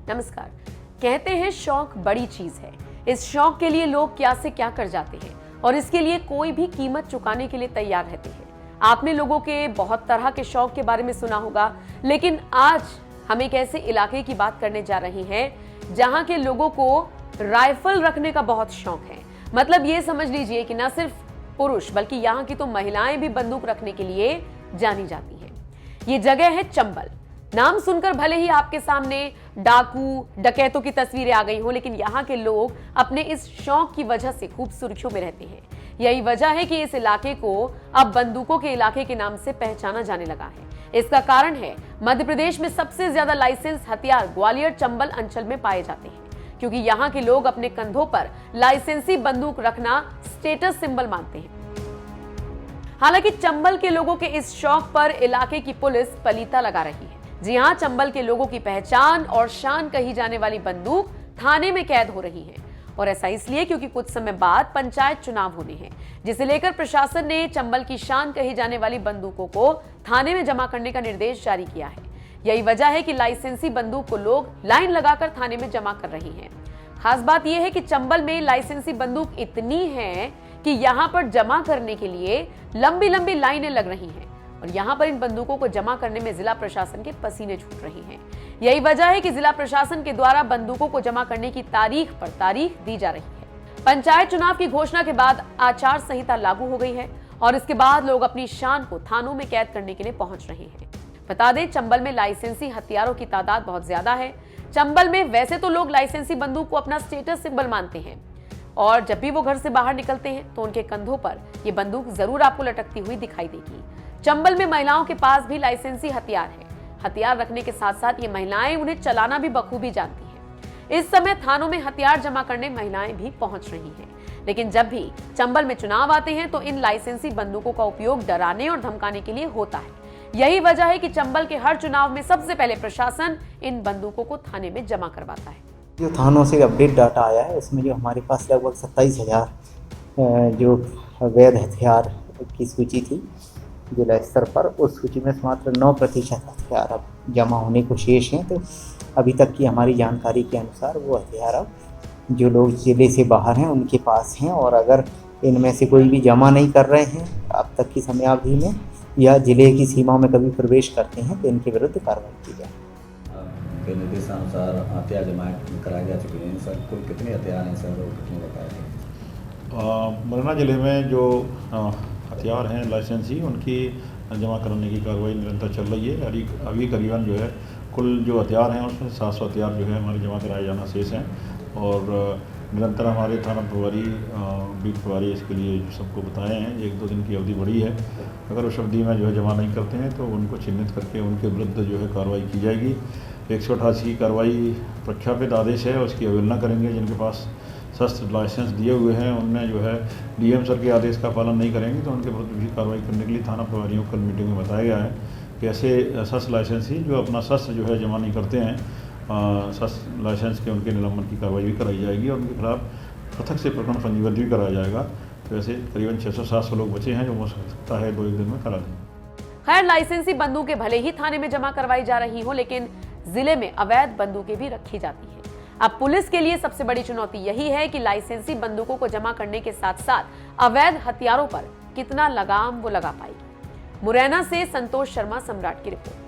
नमस्कार। कहते हैं शौक बड़ी चीज है। इस शौक के लिए लोग क्या से क्या कर जाते हैं और इसके लिए कोई भी कीमत चुकाने के लिए तैयार रहते हैं। आपने लोगों के बहुत तरह के शौक के बारे में सुना होगा, लेकिन आज हम एक ऐसे इलाके की बात करने जा रहे हैं जहां के लोगों को राइफल रखने का बहुत शौक है। मतलब ये समझ लीजिए कि न सिर्फ पुरुष बल्कि यहाँ की तो महिलाएं भी बंदूक रखने के लिए जानी जाती हैं। ये जगह है चंबल। नाम सुनकर भले ही आपके सामने डाकू डकैतों की तस्वीरें आ गई हो, लेकिन यहाँ के लोग अपने इस शौक की वजह से खूब सुर्खियों में रहते हैं। यही वजह है कि इस इलाके को अब बंदूकों के इलाके के नाम से पहचाना जाने लगा है। इसका कारण है मध्य प्रदेश में सबसे ज्यादा लाइसेंस हथियार ग्वालियर चंबल अंचल में पाए जाते हैं, क्योंकि यहाँ के लोग अपने कंधों पर लाइसेंसी बंदूक रखना स्टेटस सिंबल मानते हैं। हालांकि चंबल के लोगों के इस शौक पर इलाके की पुलिस पलीता लगा रही है। जी हां, चंबल के लोगों की पहचान और शान कही जाने वाली बंदूक थाने में कैद हो रही है, और ऐसा इसलिए क्योंकि कुछ समय बाद पंचायत चुनाव होने हैं, जिसे लेकर प्रशासन ने चंबल की शान कही जाने वाली बंदूकों को थाने में जमा करने का निर्देश जारी किया है। यही वजह है कि लाइसेंसी बंदूक को लोग लाइन लगाकर थाने में जमा कर रहे हैं। खास बात यह है कि चंबल में लाइसेंसी बंदूक इतनी है कि यहाँ पर जमा करने के लिए लंबी लंबी लाइनें लग रही हैं, और यहाँ पर इन बंदूकों को जमा करने में जिला प्रशासन के पसीने छूट रहे हैं। यही वजह है कि जिला प्रशासन के द्वारा बंदूकों को जमा करने की तारीख पर तारीख दी जा रही है। पंचायत चुनाव की घोषणा के बाद आचार संहिता लागू हो गई है, और इसके बाद लोग अपनी शान को थानों में कैद करने के लिए पहुंच रहे हैं। बता दें, चंबल में लाइसेंसी हथियारों की तादाद बहुत ज्यादा है। चंबल में वैसे तो लोग लाइसेंसी बंदूक को अपना स्टेटस सिंबल मानते हैं, और जब भी वो घर से बाहर निकलते हैं तो उनके कंधों पर ये बंदूक जरूर आपको लटकती हुई दिखाई देगी। चंबल में महिलाओं के पास भी लाइसेंसी हथियार है। हथियार रखने के साथ साथ ये महिलाएं उन्हें चलाना भी बखूबी जानती हैं। इस समय थानों में हथियार जमा करने महिलाएं भी पहुंच रही हैं, लेकिन जब भी चंबल में चुनाव आते हैं तो इन लाइसेंसी बंदूकों का उपयोग डराने और धमकाने के लिए होता है। यही वजह है कि चंबल के हर चुनाव में सबसे पहले प्रशासन इन बंदूकों को थाने में जमा करवाता है। जो थानों से अपडेट डाटा आया है, उसमें जो हमारे पास लगभग 27,000 जो अवैध हथियार की सूची थी जिला स्तर पर, उस सूची में मात्र 9% हथियार अब जमा होने को शेष हैं। तो अभी तक की हमारी जानकारी के अनुसार वो हथियार अब जो लोग जिले से बाहर हैं उनके पास हैं, और अगर इनमें से कोई भी जमा नहीं कर रहे हैं अब तक की समयावधि में या जिले की सीमाओं में कभी प्रवेश करते हैं तो इनके विरुद्ध कार्रवाई की जाए। के निर्देशानुसार हथियार जमा कराए जा चुके हैं सर। कुल कितने हथियार हैं सर और कितने बताए? मुरैना जिले में जो हथियार हैं लाइसेंसी, उनकी जमा कराने की कार्रवाई निरंतर चल रही है। अभी करीबन जो है कुल जो हथियार हैं उसमें 700 हथियार जो है हमारे जमा कराए जाना शेष हैं, और निरंतर हमारे थाना प्रभारी बीट प्रभारी इसके लिए सबको बताए हैं। 1-2 दिन की अवधि बढ़ी है। अगर उस अवधि में जो है जमा नहीं करते हैं तो उनको चिन्हित करके उनके विरुद्ध जो है कार्रवाई की जाएगी। 188 की कार्रवाई प्रख्यापित आदेश है, उसकी अवहेलना करेंगे। जिनके पास शस्त्र लाइसेंस दिए हुए हैं उनने जो है डीएम सर के आदेश का पालन नहीं करेंगे तो उनके विरुद्ध भी कार्रवाई करने के लिए थाना प्रभारियों को कल मीटिंग में बताया गया है कि ऐसे शस्त्र लाइसेंसी जो अपना शस्त्र जो है जमा नहीं करते हैं, शस्त्र लाइसेंस के उनके निलंबन की कार्रवाई भी कराई जाएगी, और उनके खिलाफ पृथक से प्रकरण पंजीबद्ध भी कराया जाएगा। तो ऐसे करीबन 600-700 लोग बचे हैं जो हो सकता है 2-1 दिन में करा दें। खैर, लाइसेंसी बंदूकें भले ही थाने में जमा करवाई जा रही हो, लेकिन जिले में अवैध बंदूकें भी रखी जाती हैं। अब पुलिस के लिए सबसे बड़ी चुनौती यही है कि लाइसेंसी बंदूकों को जमा करने के साथ साथ अवैध हथियारों पर कितना लगाम वो लगा पाएगी। मुरैना से संतोष शर्मा, सम्राट की रिपोर्ट।